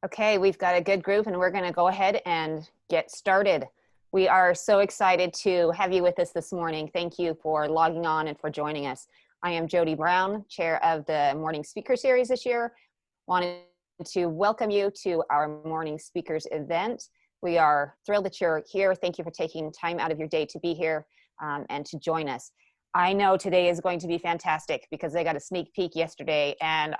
Okay, we've got a good group and we're going to go ahead and get started. We are so excited to have you with us this morning. Thank you for logging on and for joining us. I am Jody Brown, chair of the Morning Speaker Series this year. Wanted to welcome you to our Morning Speakers event. We are thrilled that you're here. Thank you for taking time out of your day to be here and to join us. I know today is going to be fantastic because I got a sneak peek yesterday, and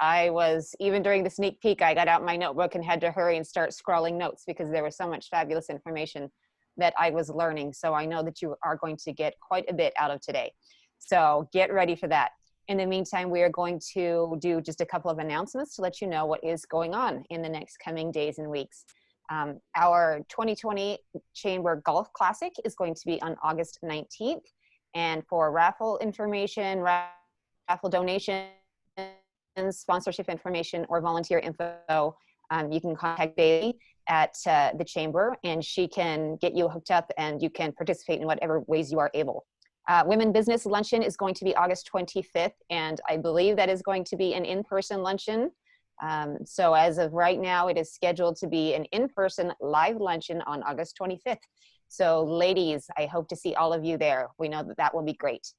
even during the sneak peek, I got out my notebook and had to hurry and start scrawling notes because there was so much fabulous information that I was learning. So I know that you are going to get quite a bit out of today. So get ready for that. In the meantime, we are going to do just a couple of announcements to let you know what is going on in the next coming days and weeks. Our 2020 Chamber Golf Classic is going to be on August 19th. And for raffle information, raffle donations, sponsorship information, or volunteer info, you can contact Bailey at the Chamber, and she can get you hooked up and you can participate in whatever ways you are able. Women Business Luncheon is going to be August 25th, and I believe that is going to be an in-person luncheon. So as of right now, it is scheduled to be an in-person live luncheon on August 25th. So ladies, I hope to see all of you there. We know that that will be great.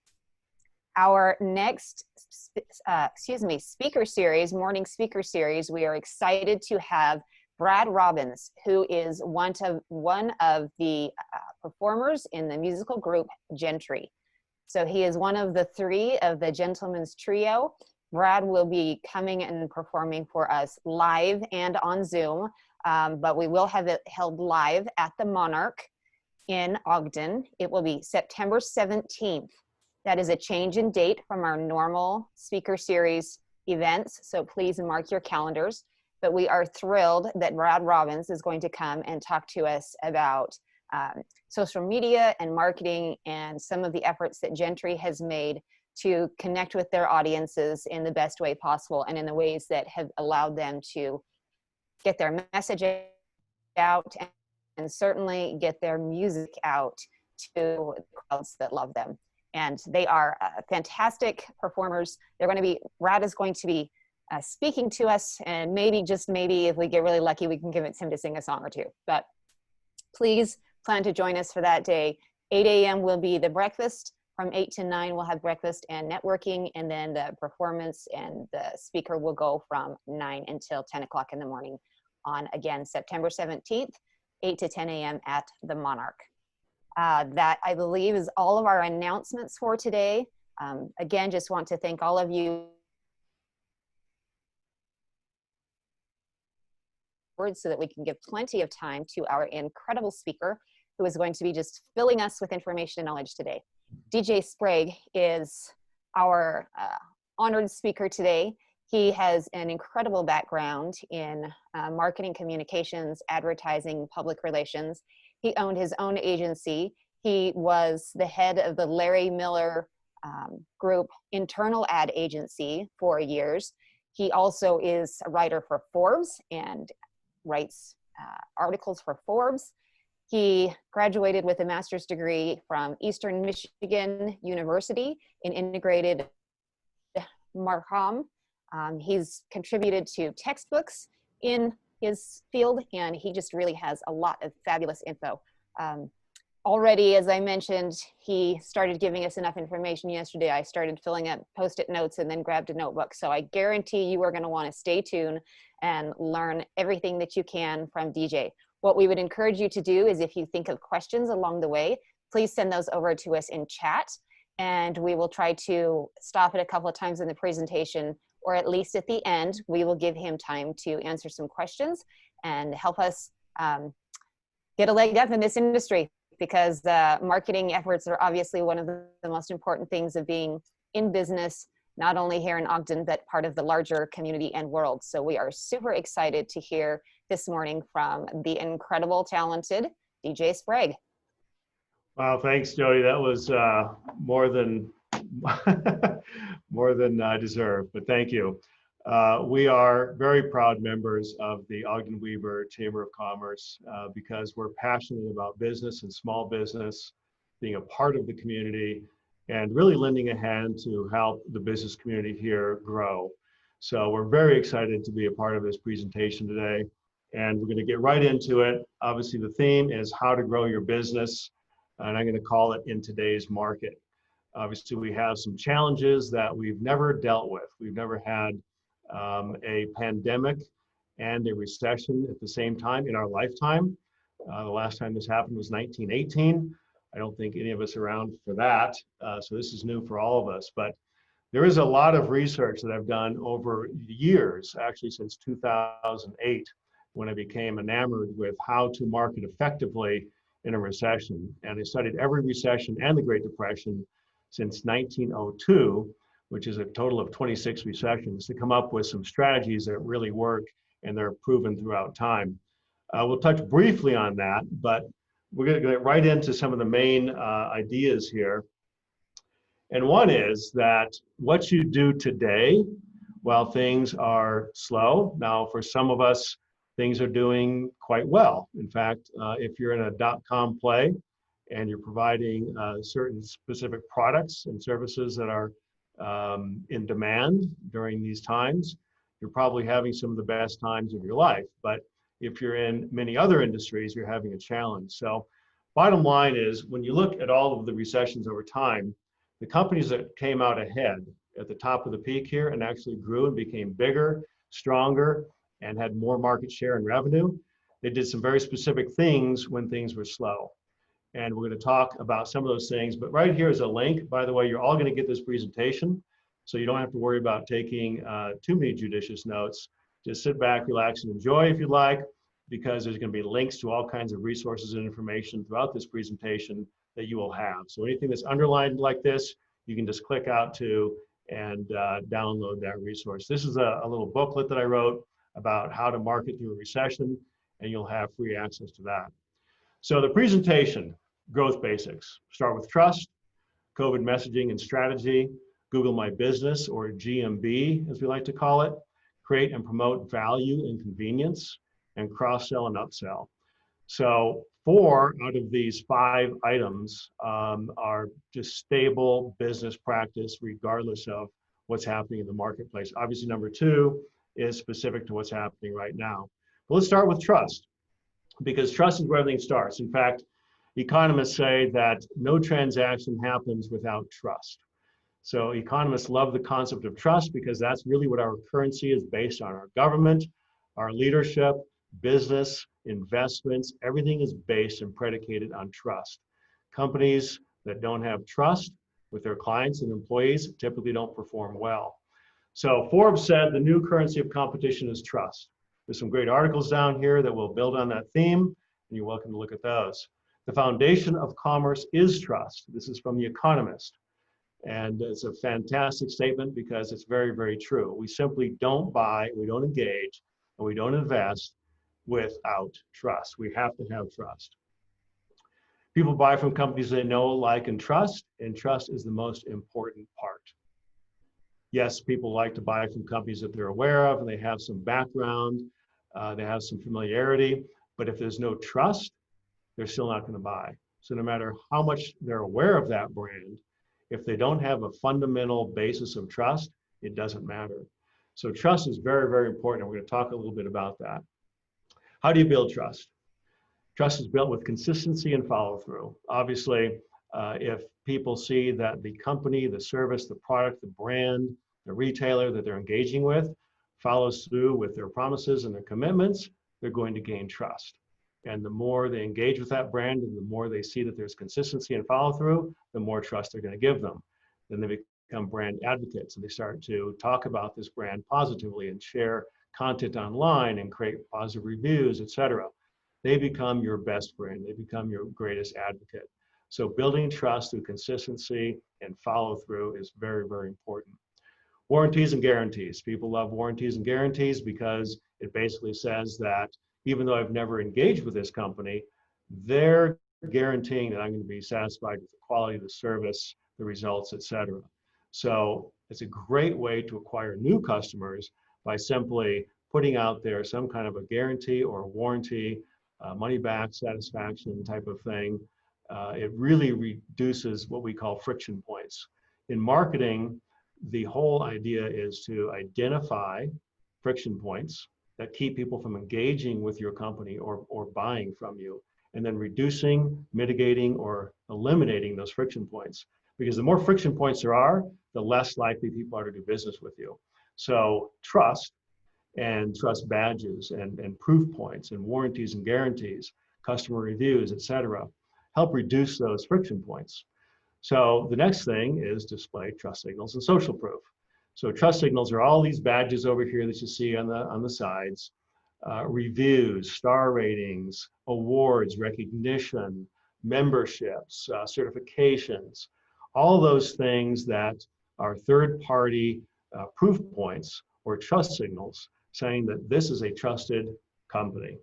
Our next, speaker series, morning speaker series, we are excited to have Brad Robbins, who is one of the performers in the musical group Gentry. So he is one of the three of the Gentleman's Trio. Brad will be coming and performing for us live and on Zoom, but we will have it held live at the Monarch in Ogden. It will be September 17th. That is a change in date from our normal speaker series events, so please mark your calendars. But we are thrilled that Brad Robbins is going to come and talk to us about social media and marketing and some of the efforts that Gentry has made to connect with their audiences in the best way possible and in the ways that have allowed them to get their message out and certainly get their music out to the crowds that love them. And they are fantastic performers. Brad is going to be speaking to us, and maybe, just maybe, if we get really lucky, we can convince him to sing a song or two. But please plan to join us for that day. 8 a.m. will be the breakfast. From 8 to 9, we'll have breakfast and networking, and then the performance and the speaker will go from 9 until 10 o'clock in the morning on, again, September 17th. 8 to 10 a.m. at the Monarch. That, I believe, is all of our announcements for today. Again, just want to thank all of you so that we can give plenty of time to our incredible speaker, who is going to be just filling us with information and knowledge today. DJ Sprague is our honored speaker today. He has an incredible background in marketing, communications, advertising, public relations. He owned his own agency. He was the head of the Larry Miller Group internal ad agency for years. He also is a writer for Forbes and writes articles for Forbes. He graduated with a master's degree from Eastern Michigan University in integrated marketing. He's contributed to textbooks in his field, and he just really has a lot of fabulous info. Already, as I mentioned, he started giving us enough information yesterday. I started filling up Post-it notes and then grabbed a notebook. So I guarantee you are going to want to stay tuned and learn everything that you can from DJ. What we would encourage you to do is, if you think of questions along the way, please send those over to us in chat, and we will try to stop it a couple of times in the presentation, or at least at the end, we will give him time to answer some questions and help us get a leg up in this industry, because marketing efforts are obviously one of the most important things of being in business, not only here in Ogden, but part of the larger community and world. So we are super excited to hear this morning from the incredible, talented DJ Sprague. Wow, thanks, Jody. That was more than I deserve, but thank you. We are very proud members of the Ogden-Weber Chamber of Commerce because we're passionate about business and small business, being a part of the community, and really lending a hand to help the business community here grow. So we're very excited to be a part of this presentation today. And we're going to get right into it. Obviously, the theme is how to grow your business, and I'm going to call it in today's market. Obviously, we have some challenges that we've never dealt with. We've never had a pandemic and a recession at the same time in our lifetime. The last time this happened was 1918. I don't think any of us are around for that. So this is new for all of us. But there is a lot of research that I've done over years, actually since 2008, when I became enamored with how to market effectively in a recession. And I studied every recession and the Great Depression since 1902, which is a total of 26 recessions, to come up with some strategies that really work and they're proven throughout time. We'll touch briefly on that, but we're going to get right into some of the main ideas here. And one is that what you do today while things are slow. Now, for some of us, things are doing quite well. In fact, if you're in a dot-com play and you're providing certain specific products and services that are in demand during these times, you're probably having some of the best times of your life. But if you're in many other industries, you're having a challenge. So bottom line is, when you look at all of the recessions over time, the companies that came out ahead at the top of the peak here and actually grew and became bigger, stronger, and had more market share and revenue, they did some very specific things when things were slow. And we're going to talk about some of those things. But right here is a link. By the way, you're all going to get this presentation, so you don't have to worry about taking too many judicious notes. Just sit back, relax, and enjoy if you like, because there's going to be links to all kinds of resources and information throughout this presentation that you will have. So anything that's underlined like this, you can just click out to and download that resource. This is a little booklet that I wrote about how to market through a recession, and you'll have free access to that. So the presentation, growth basics. Start with trust, COVID messaging and strategy, Google My Business, or GMB as we like to call it, create and promote value and convenience, and cross-sell and upsell. So 4 out of these 5 items are just stable business practice regardless of what's happening in the marketplace. Obviously, number 2 is specific to what's happening right now. But let's start with trust, because trust is where everything starts. In fact, economists say that no transaction happens without trust. So economists love the concept of trust because that's really what our currency is based on. Our government, our leadership, business, investments, everything is based and predicated on trust. Companies that don't have trust with their clients and employees typically don't perform well. So Forbes said the new currency of competition is trust. There's some great articles down here that will build on that theme, and you're welcome to look at those. The foundation of commerce is trust. This is from The Economist. And it's a fantastic statement because it's very, very true. We simply don't buy, we don't engage, and we don't invest without trust. We have to have trust. People buy from companies they know, like, and trust is the most important part. Yes, people like to buy from companies that they're aware of and they have some background, they have some familiarity, but if there's no trust, they're still not going to buy. So no matter how much they're aware of that brand, if they don't have a fundamental basis of trust, it doesn't matter. So trust is very, very important. We're going to talk a little bit about that. How do you build trust? Trust is built with consistency and follow through. Obviously, if people see that the company, the service, the product, the brand, the retailer that they're engaging with follows through with their promises and their commitments, they're going to gain trust. And the more they engage with that brand and the more they see that there's consistency and follow through, the more trust they're going to give them. Then they become brand advocates and they start to talk about this brand positively and share content online and create positive reviews, etc. They become your best friend. They become your greatest advocate. So building trust through consistency and follow through is very, very important. Warranties and guarantees. People love warranties and guarantees because it basically says that even though I've never engaged with this company, they're guaranteeing that I'm going to be satisfied with the quality of the service, the results, etc. So it's a great way to acquire new customers by simply putting out there some kind of a guarantee or a warranty, money back satisfaction type of thing. It really reduces what we call friction points. In marketing, the whole idea is to identify friction points that keep people from engaging with your company or buying from you, and then reducing, mitigating, or eliminating those friction points. Because the more friction points there are, the less likely people are to do business with you. So trust and trust badges and proof points and warranties and guarantees, customer reviews, et cetera, help reduce those friction points. So the next thing is display trust signals and social proof. So trust signals are all these badges over here that you see on the sides, reviews, star ratings, awards, recognition, memberships, certifications, all those things that are third-party proof points or trust signals saying that this is a trusted company.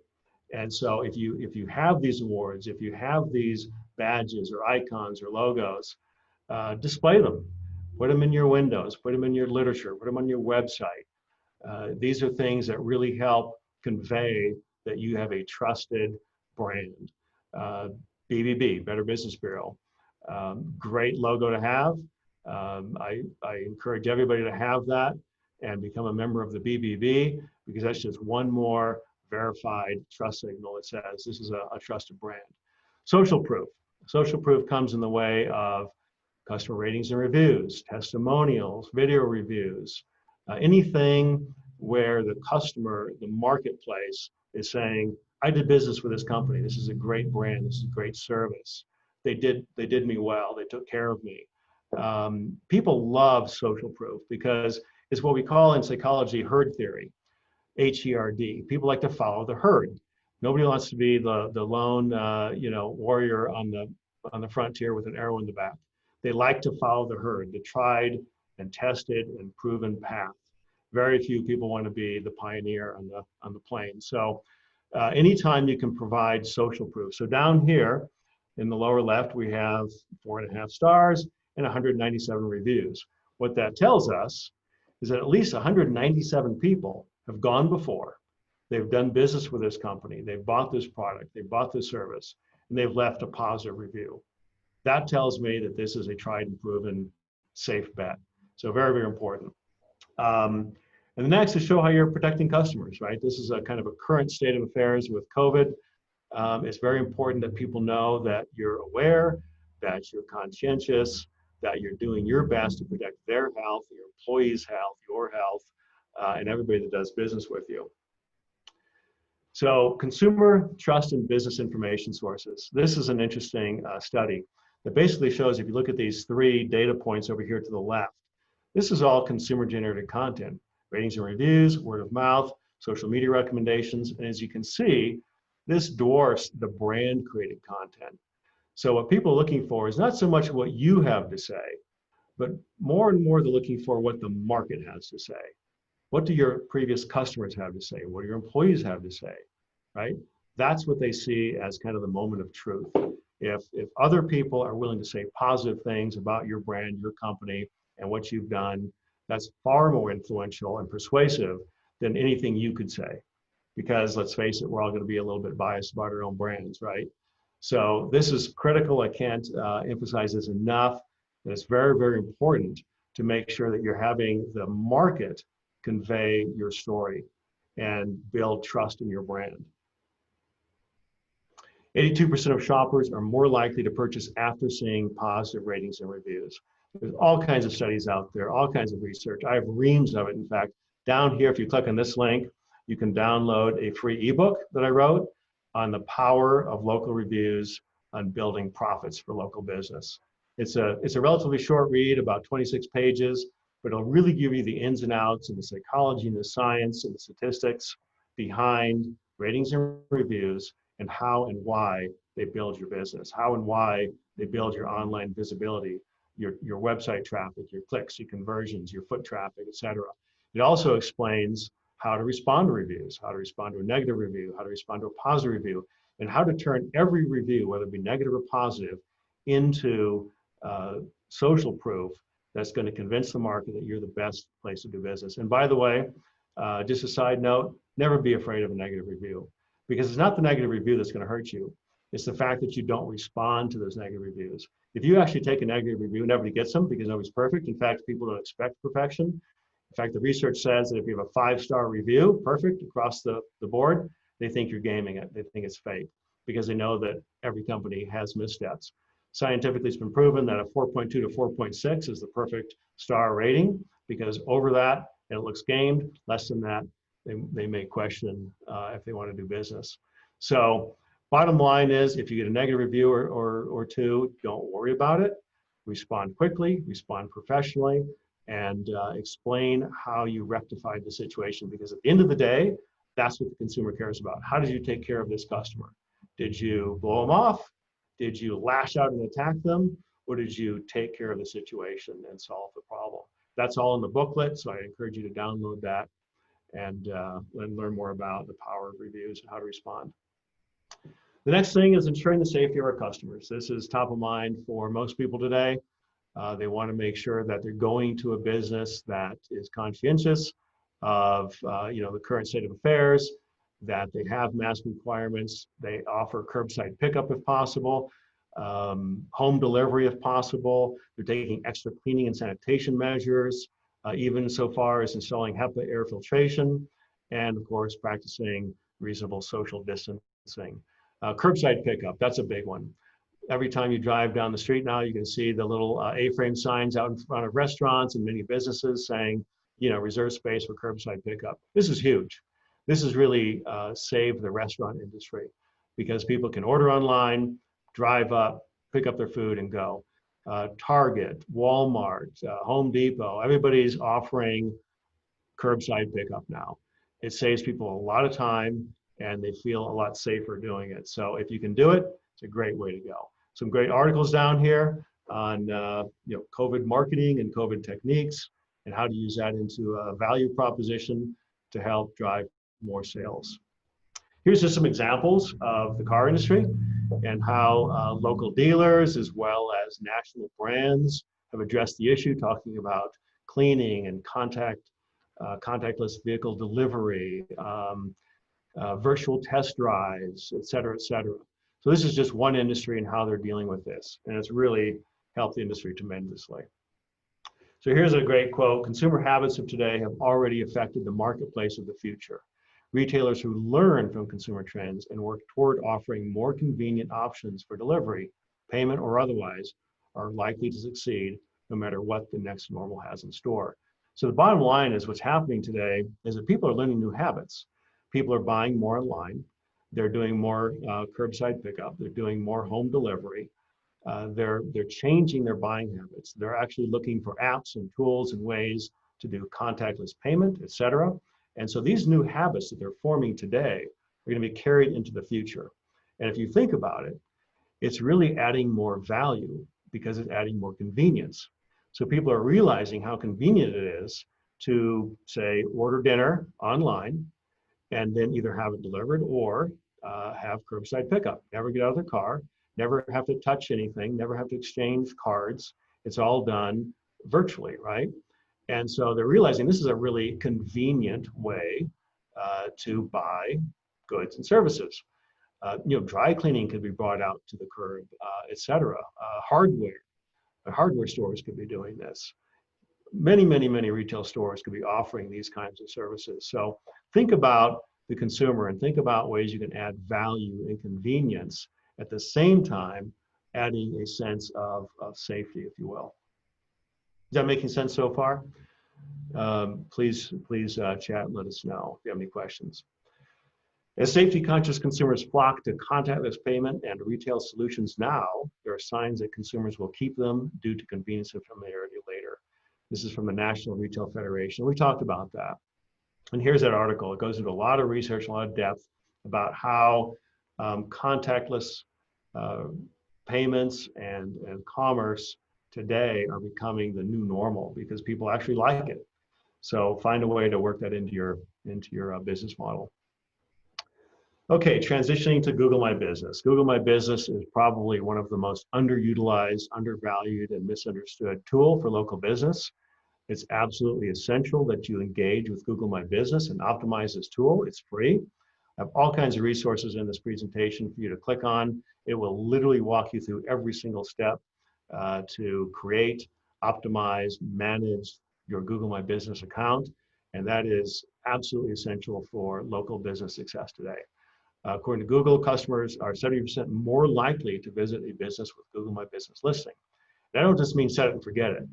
And so if you have these awards, if you have these badges or icons or logos, display them. Put them in your windows, put them in your literature, put them on your website. These are things that really help convey that you have a trusted brand. BBB, Better Business Bureau, great logo to have. I encourage everybody to have that and become a member of the BBB, because that's just one more verified trust signal that says this is a trusted brand. Social proof. Social proof comes in the way of customer ratings and reviews, testimonials, video reviews, anything where the customer, the marketplace is saying, I did business with this company. This is a great brand. This is a great service. They did me well. They took care of me. People love social proof because it's what we call in psychology herd theory, HERD. People like to follow the herd. Nobody wants to be the lone warrior on the frontier with an arrow in the back. They like to follow the herd, the tried and tested and proven path. Very few people want to be the pioneer on the plain. So anytime you can provide social proof. So down here in the lower left, we have 4.5 stars and 197 reviews. What that tells us is that at least 197 people have gone before. They've done business with this company. They've bought this product. They've bought this service, and they've left a positive review. That tells me that this is a tried and proven safe bet. So very, very important. And the next is show how you're protecting customers, right? This is a kind of a current state of affairs with COVID. It's very important that people know that you're aware, that you're conscientious, that you're doing your best to protect their health, your employees' health, your health, and everybody that does business with you. So consumer trust and business information sources. This is an interesting study that basically shows, if you look at these 3 data points over here to the left, this is all consumer generated content, ratings and reviews, word of mouth, social media recommendations. And as you can see, this dwarfs the brand created content. So what people are looking for is not so much what you have to say, but more and more they're looking for what the market has to say. What do your previous customers have to say? What do your employees have to say, right? That's what they see as kind of the moment of truth. If other people are willing to say positive things about your brand, your company, and what you've done, that's far more influential and persuasive than anything you could say. Because let's face it, we're all going to be a little bit biased about our own brands, right? So this is critical. I can't emphasize this enough. It's very, very important to make sure that you're having the market convey your story and build trust in your brand. 82% of shoppers are more likely to purchase after seeing positive ratings and reviews. There's all kinds of studies out there, all kinds of research. I have reams of it. In fact, down here, if you click on this link, you can download a free ebook that I wrote on the power of local reviews on building profits for local business. It's a relatively short read, about 26 pages, but it'll really give you the ins and outs and the psychology and the science and the statistics behind ratings and reviews and how and why they build your business, how and why they build your online visibility, your website traffic, your clicks, your conversions, your foot traffic, et cetera. It also explains how to respond to reviews, how to respond to a negative review, how to respond to a positive review, and how to turn every review, whether it be negative or positive, into social proof that's going to convince the market that you're the best place to do business. And by the way, just a side note, never be afraid of a negative review, because it's not the negative review that's going to hurt you. It's the fact that you don't respond to those negative reviews. If you actually take a negative review, nobody gets them because nobody's perfect. In fact, people don't expect perfection. In fact, the research says that if you have a 5-star review, perfect across the board, they think you're gaming it. They think it's fake because they know that every company has missteps. Scientifically, it's been proven that a 4.2 to 4.6 is the perfect star rating because over that, and it looks gamed. Less than that, they may question if they want to do business. So bottom line is, if you get a negative review or two, don't worry about it. Respond quickly, respond professionally, and explain how you rectified the situation. Because at the end of the day, that's what the consumer cares about. How did you take care of this customer? Did you blow them off? Did you lash out and attack them? Or did you take care of the situation and solve the problem? That's all in the booklet, so I encourage you to download that and learn more about the power of reviews and how to respond. The next thing is ensuring the safety of our customers. This is top of mind for most people today. They want to make sure that they're going to a business that is conscientious of the current state of affairs, that they have mask requirements, they offer curbside pickup if possible, home delivery if possible, they're taking extra cleaning and sanitation measures, even so far as installing HEPA air filtration, and of course practicing reasonable social distancing. Curbside pickup, that's a big one. Every time you drive down the street now, you can see the little A-frame signs out in front of restaurants and many businesses saying, reserve space for curbside pickup. This is huge. This has really saved the restaurant industry because people can order online, drive up, pick up their food and go. Target, Walmart, Home Depot, everybody's offering curbside pickup now. It saves people a lot of time and they feel a lot safer doing it. So if you can do it, it's a great way to go. Some great articles down here on COVID marketing and COVID techniques and how to use that into a value proposition to help drive more sales. Here's just some examples of the car industry and how local dealers as well as national brands have addressed the issue, talking about cleaning and contactless vehicle delivery, virtual test drives, et cetera, et cetera. So this is just one industry and how they're dealing with this. And it's really helped the industry tremendously. So here's a great quote: "Consumer habits of today have already affected the marketplace of the future. Retailers who learn from consumer trends and work toward offering more convenient options for delivery, payment or otherwise, are likely to succeed no matter what the next normal has in store." So the bottom line is what's happening today is that people are learning new habits. People are buying more online. They're doing more curbside pickup. They're doing more home delivery. They're changing their buying habits. They're actually looking for apps and tools and ways to do contactless payment, et cetera. And so these new habits that they're forming today are going to be carried into the future. And if you think about it, it's really adding more value because it's adding more convenience. So people are realizing how convenient it is to, say, order dinner online and then either have it delivered or have curbside pickup. Never get out of their car, never have to touch anything, never have to exchange cards. It's all done virtually, right? And so they're realizing this is a really convenient way to buy goods and services. Dry cleaning could be brought out to the curb, et cetera. Hardware stores could be doing this. Many, many, many retail stores could be offering these kinds of services. So think about the consumer and think about ways you can add value and convenience at the same time adding a sense of safety, if you will. Is that making sense so far? Please chat and let us know if you have any questions. As safety-conscious consumers flock to contactless payment and retail solutions now, there are signs that consumers will keep them due to convenience and familiarity later. This is from the National Retail Federation. We talked about that. And here's that article. It goes into a lot of research, a lot of depth about how contactless payments and commerce today are becoming the new normal because people actually like it. So find a way to work that into your business model. Okay, transitioning to Google My Business. Google My Business is probably one of the most underutilized, undervalued, and misunderstood tool for local business. It's absolutely essential that you engage with Google My Business and optimize this tool. It's free. I have all kinds of resources in this presentation for you to click on. It will literally walk you through every single step to create, optimize, manage your Google My Business account, and that is absolutely essential for local business success today. According to Google, customers are 70% more likely to visit a business with Google My Business listing. That don't just mean set it and forget it,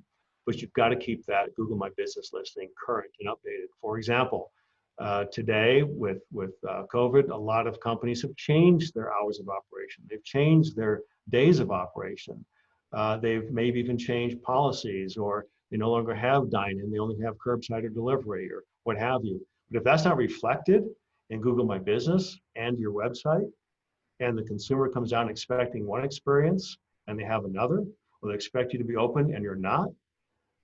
but you've got to keep that Google My Business listing current and updated. For example, today with COVID, a lot of companies have changed their hours of operation. They've changed their days of operation. They've maybe even changed policies, or they no longer have dine-in, they only have curbside or delivery or what have you. But if that's not reflected in Google My Business and your website, and the consumer comes down expecting one experience and they have another, or they expect you to be open and you're not,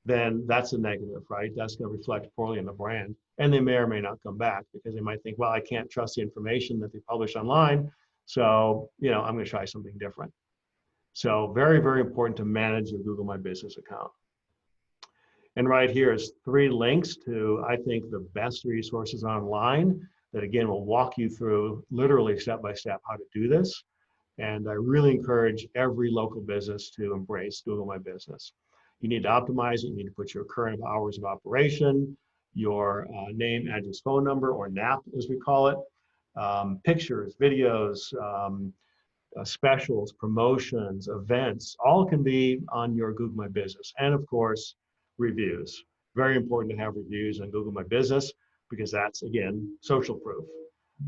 then that's a negative, right? That's going to reflect poorly on the brand. And they may or may not come back because they might think, well, I can't trust the information that they publish online, so I'm going to try something different. So very, very important to manage your Google My Business account. And right here is 3 links to, I think, the best resources online that, again, will walk you through literally step by step how to do this. And I really encourage every local business to embrace Google My Business. You need to optimize it. You need to put your current hours of operation, your name, address, phone number, or NAP as we call it, pictures, videos, specials, promotions, events, all can be on your Google My Business. And of course, reviews. Very important to have reviews on Google My Business because that's, again, social proof.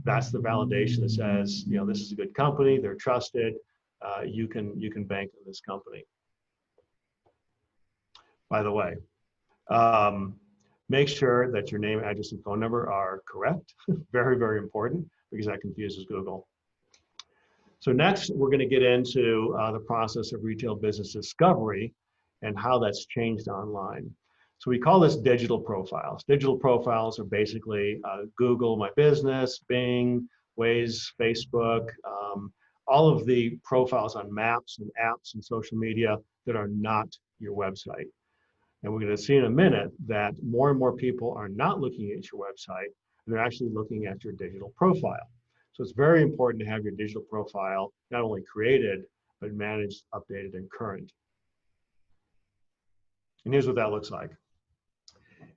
That's the validation that says, this is a good company, they're trusted, you can bank on this company. By the way, make sure that your name, address, and phone number are correct. Very, very important because that confuses Google. So next, we're going to get into the process of retail business discovery and how that's changed online. So we call this digital profiles. Digital profiles are basically Google My Business, Bing, Waze, Facebook, all of the profiles on maps and apps and social media that are not your website. And we're going to see in a minute that more and more people are not looking at your website, and they're actually looking at your digital profile. So it's very important to have your digital profile not only created, but managed, updated, and current. And here's what that looks like.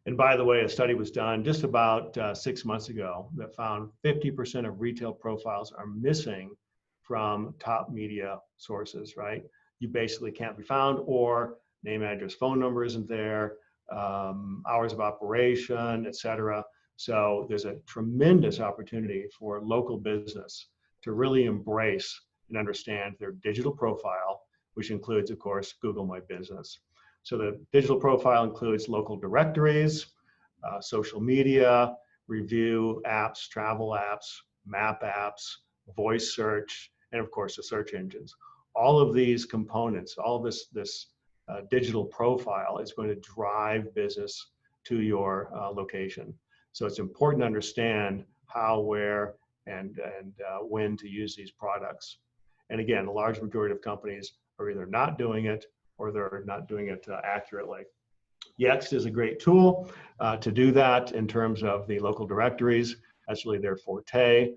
And by the way, a study was done just about 6 months ago that found 50% of retail profiles are missing from top media sources, right? You basically can't be found, or name, address, phone number isn't there, hours of operation, etc. So there's a tremendous opportunity for local business to really embrace and understand their digital profile, which includes, of course, Google My Business. So the digital profile includes local directories, social media, review apps, travel apps, map apps, voice search, and of course the search engines. All of these components, all of this digital profile is going to drive business to your location. So it's important to understand how, where, and when to use these products. And again, a large majority of companies are either not doing it or they're not doing it accurately. Yext is a great tool to do that in terms of the local directories. That's really their forte.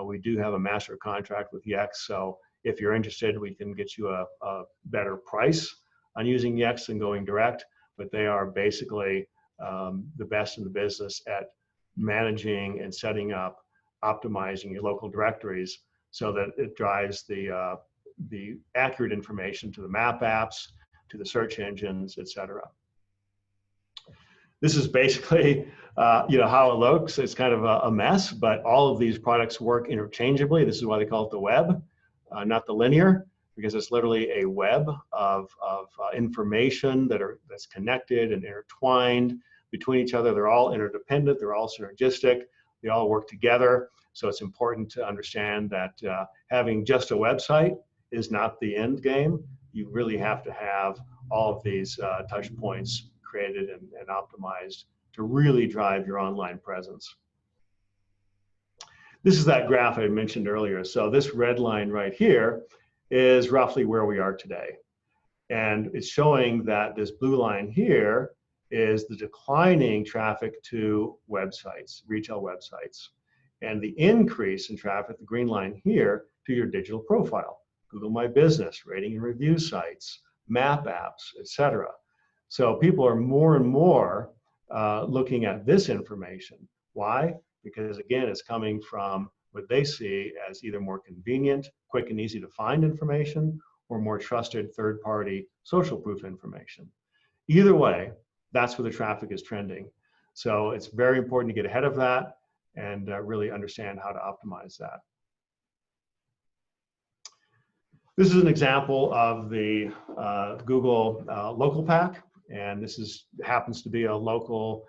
We do have a master contract with Yext, so if you're interested, we can get you a better price on using Yext and going direct, but they are basically the best in the business at managing and setting up, optimizing your local directories so that it drives the accurate information to the map apps, to the search engines, etc. This is basically how it looks. It's kind of a mess, but all of these products work interchangeably. This is why they call it the web, not the linear, because it's literally a web of information that's connected and intertwined between each other. They're all interdependent. They're all synergistic. They all work together. So it's important to understand that having just a website is not the end game. You really have to have all of these touch points created and optimized to really drive your online presence. This is that graph I mentioned earlier. So this red line right here is roughly where we are today. And it's showing that this blue line here is the declining traffic to websites, retail websites, and the increase in traffic, the green line here, to your digital profile, Google My Business, rating and review sites, map apps, etc. So people are more and more looking at this information. Why? Because again, it's coming from what they see as either more convenient, quick and easy to find information, or more trusted third-party social proof information. Either way, that's where the traffic is trending. So it's very important to get ahead of that and really understand how to optimize that. This is an example of the Google local pack, and this happens to be a local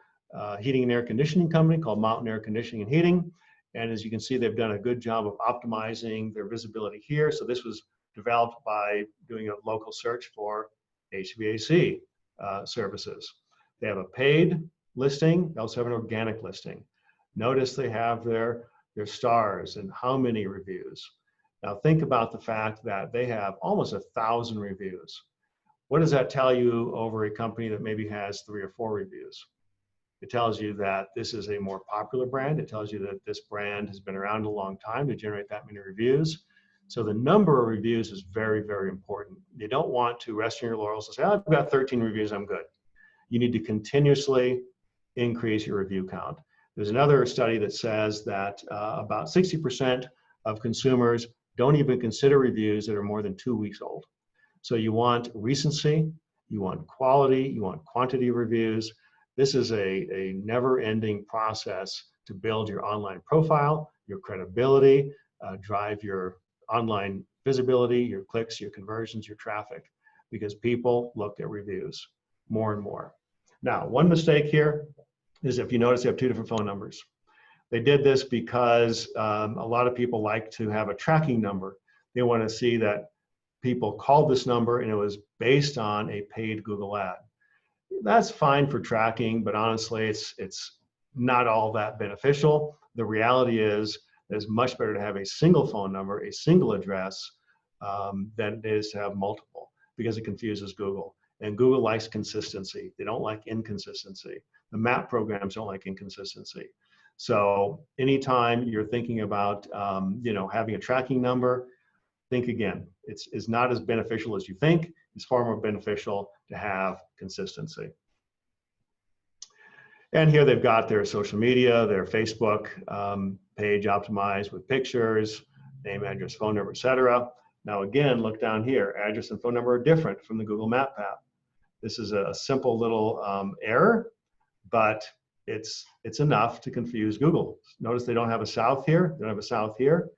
heating and air conditioning company called Mountain Air Conditioning and Heating. And as you can see, they've done a good job of optimizing their visibility here. So this was developed by doing a local search for HVAC services. They have a paid listing. They also have an organic listing. Notice they have their stars and how many reviews. Now think about the fact that they have almost 1,000 reviews. What does that tell you over a company that maybe has 3 or 4 reviews? It tells you that this is a more popular brand. It tells you that this brand has been around a long time to generate that many reviews. So the number of reviews is very, very important. You don't want to rest on your laurels and say, oh, I've got 13 reviews, I'm good. You need to continuously increase your review count. There's another study that says that about 60% of consumers don't even consider reviews that are more than 2 weeks old. So you want recency, you want quality, you want quantity of reviews. This is a never-ending process to build your online profile, your credibility, drive your online visibility, your clicks, your conversions, your traffic, because people look at reviews more and more. Now, one mistake here is if you notice they have 2 different phone numbers. They did this because a lot of people like to have a tracking number. They want to see that people called this number and it was based on a paid Google ad. That's fine for tracking, but honestly, it's not all that beneficial. The reality is that it's much better to have a single phone number, a single address, than it is to have multiple, because it confuses Google. And Google likes consistency. They don't like inconsistency. The map programs don't like inconsistency. So anytime you're thinking about having a tracking number, think again. It's not as beneficial as you think. It's far more beneficial to have consistency. And here they've got their social media, their Facebook page optimized with pictures, name, address, phone number, etc. Now again, look down here. Address and phone number are different from the Google Map app. This is a simple little error, but it's enough to confuse Google. Notice they don't have a south here. They don't have a south here.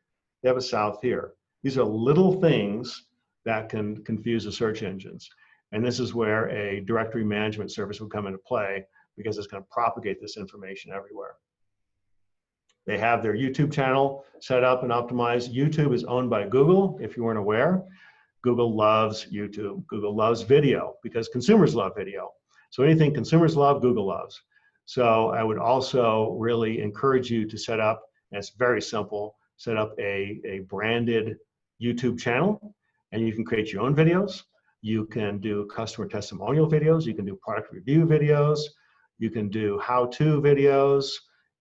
They have a south here. These are little things that can confuse the search engines. And this is where a directory management service would come into play, because it's going to propagate this information everywhere. They have their YouTube channel set up and optimized. YouTube is owned by Google, if you weren't aware. Google loves YouTube. Google loves video because consumers love video. So anything consumers love, Google loves. So I would also really encourage you to set up, and it's very simple, set up a branded YouTube channel, and you can create your own videos. You can do customer testimonial videos. You can do product review videos. You can do how-to videos,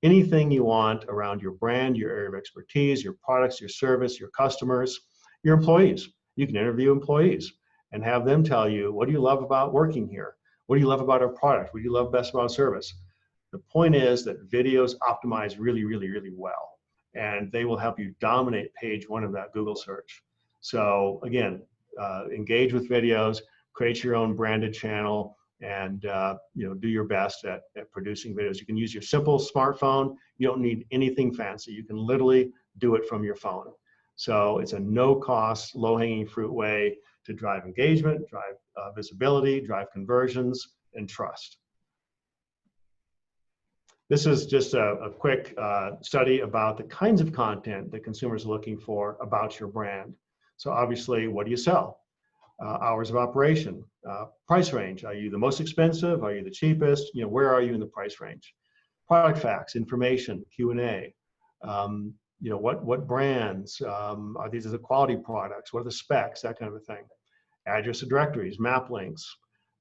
anything you want around your brand, your area of expertise, your products, your service, your customers, your employees. You can interview employees and have them tell you, what do you love about working here? What do you love about our product? What do you love best about our service? The point is that videos optimize really, really, really well, and they will help you dominate page 1 of that Google search. So again, engage with videos, create your own branded channel, and do your best at producing videos. You can use your simple smartphone. You don't need anything fancy. You can literally do it from your phone. So it's a no-cost, low-hanging fruit way to drive engagement, drive visibility, drive conversions, and trust. This is just a quick study about the kinds of content that consumers are looking for about your brand. So obviously, what do you sell? Hours of operation, price range. Are you the most expensive? Are you the cheapest? Where are you in the price range? Product facts, information, Q&A. What brands? Are these the quality products? What are the specs? That kind of a thing. Address to directories, map links.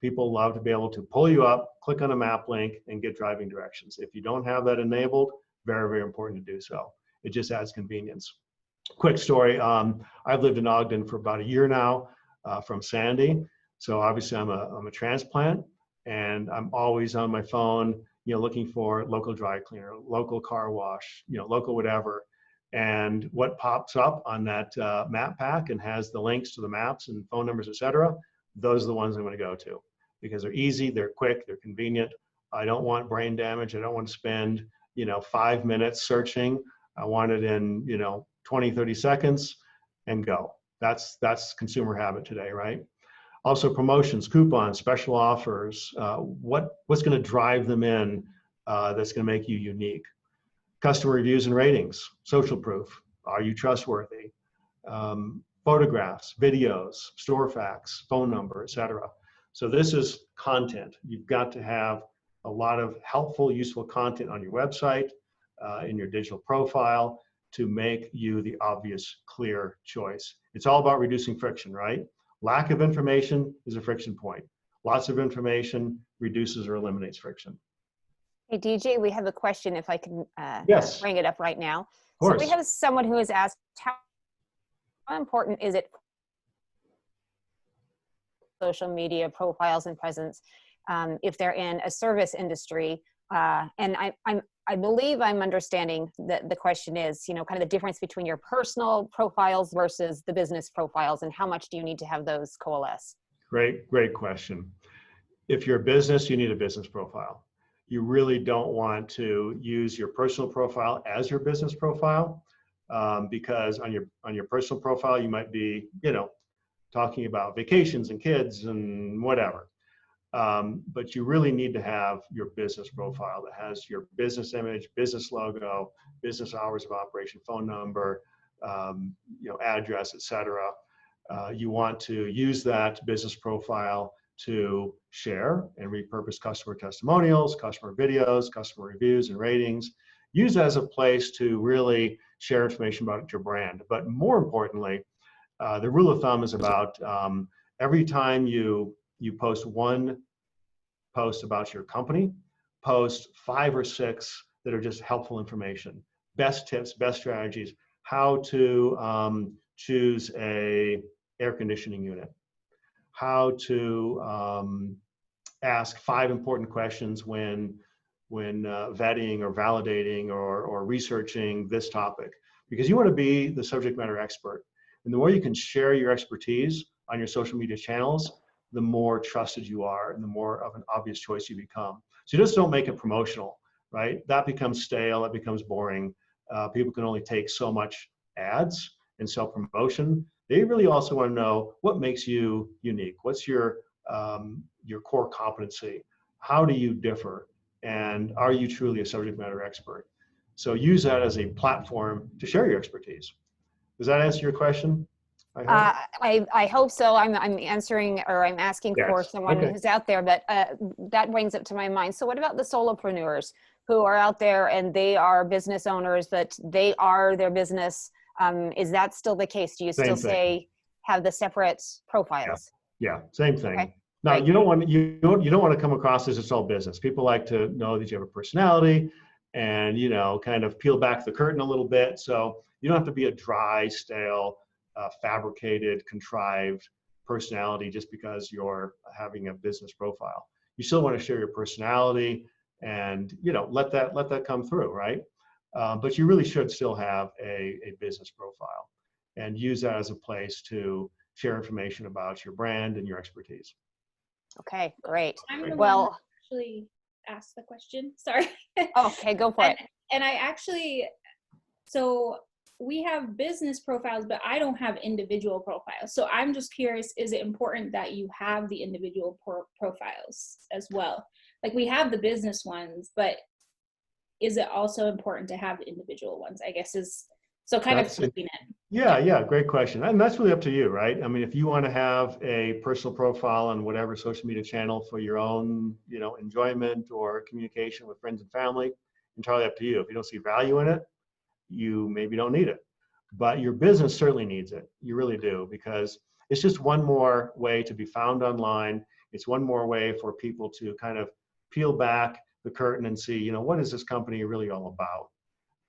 People love to be able to pull you up, click on a map link, and get driving directions. If you don't have that enabled, very, very important to do so. It just adds convenience. Quick story. I've lived in Ogden for about a year now. From Sandy. So obviously I'm a transplant. and I'm always on my phone, looking for local dry cleaner, local car wash, local whatever. And what pops up on that map pack and has the links to the maps and phone numbers, et cetera, those are the ones I'm going to go to because they're easy, they're quick, they're convenient. I don't want brain damage. I don't want to spend, 5 minutes searching. I want it in, 20, 30 seconds and go. That's consumer habit today, right? Also promotions, coupons, special offers, what's going to drive them in that's going to make you unique. Customer reviews and ratings, social proof, are you trustworthy? Photographs, videos, store facts, phone number, etc. So this is content. You've got to have a lot of helpful, useful content on your website, in your digital profile to make you the obvious, clear choice. It's all about reducing friction, right? Lack of information is a friction point. Lots of information reduces or eliminates friction. Hey, DJ, we have a question if I can Yes. bring it up right now. Of course. So we have someone who has asked, how important is it social media profiles and presence if they're in a service industry? And I believe I'm understanding that the question is, kind of the difference between your personal profiles versus the business profiles, and how much do you need to have those coalesce? Great question. If you're a business, you need a business profile. You really don't want to use your personal profile as your business profile because on your personal profile, you might be, talking about vacations and kids and whatever. But you really need to have your business profile that has your business image, business logo, business hours of operation, phone number, address, etc. You want to use that business profile to share and repurpose customer testimonials, customer videos, customer reviews and ratings. Use as a place to really share information about your brand. But more importantly, the rule of thumb is about every time you post one post about your company, post 5 or 6 that are just helpful information, best tips, best strategies, how to choose a air conditioning unit, how to ask 5 important questions when vetting or validating or researching this topic, because you want to be the subject matter expert. And the more you can share your expertise on your social media channels, the more trusted you are and the more of an obvious choice you become. So you just don't make it promotional, right? That becomes stale, it becomes boring. People can only take so much ads and self-promotion. They really also want to know what makes you unique. What's your core competency? How do you differ? And are you truly a subject matter expert? So use that as a platform to share your expertise. Does that answer your question? I hope so. I'm answering, or I'm asking for someone who's out there, but that brings up to my mind. So what about the solopreneurs who are out there and they are business owners, but they are their business? Is that still the case? Do you still say have the separate profiles? Yeah, same thing. Okay. Now you don't want to come across as it's all business. People like to know that you have a personality and kind of peel back the curtain a little bit. So you don't have to be a dry, stale, fabricated, contrived personality just because you're having a business profile. You still want to share your personality and let that come through, right? But you really should still have a business profile and use that as a place to share information about your brand and your expertise. Okay, great. I'm the one that actually asked the question. Sorry. Okay, go for it. And I actually, so we have business profiles, but I don't have individual profiles. So I'm just curious, is it important that you have the individual profiles as well? Like we have the business ones, but is it also important to have the individual ones? I guess is, so kind of flipping it. Yeah, great question. And that's really up to you, right? I mean, if you want to have a personal profile on whatever social media channel for your own, enjoyment or communication with friends and family, entirely up to you. If you don't see value in it, you maybe don't need it. But your business certainly needs it. You really do, because it's just one more way to be found online. It's one more way for people to kind of peel back the curtain and see, what is this company really all about?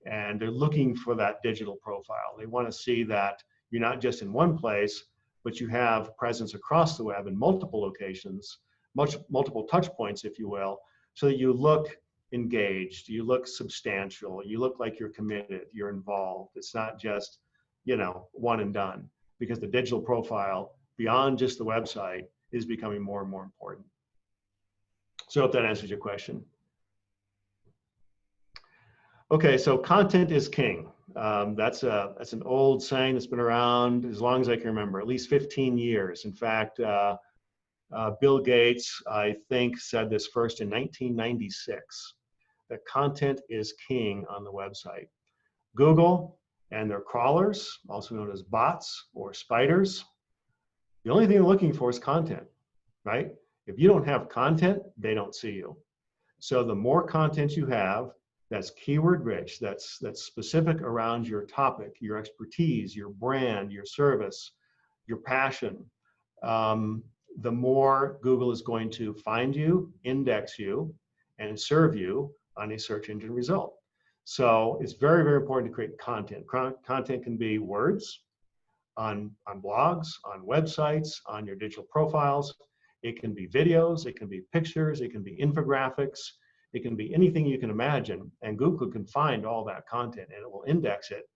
And they're looking for that digital profile. They want to see that you're not just in one place, but you have presence across the web in multiple locations multiple touch points, if you will, so that you look engaged, you look substantial, you look like you're committed, you're involved. It's not just, one and done, because the digital profile beyond just the website is becoming more and more important. So I hope that answers your question. Okay, so content is king. That's an old saying that's been around as long as I can remember, at least 15 years. In fact, Bill Gates, I think, said this first in 1996, that content is king on the website. Google and their crawlers, also known as bots or spiders, the only thing they're looking for is content, right? If you don't have content, they don't see you. So the more content you have that's keyword rich, that's specific around your topic, your expertise, your brand, your service, your passion, the more Google is going to find you, index you, and serve you on a search engine result. So it's very, very important to create content. Content can be words on blogs, on websites, on your digital profiles. It can be videos, it can be pictures, it can be infographics, it can be anything you can imagine. And Google can find all that content and it will index it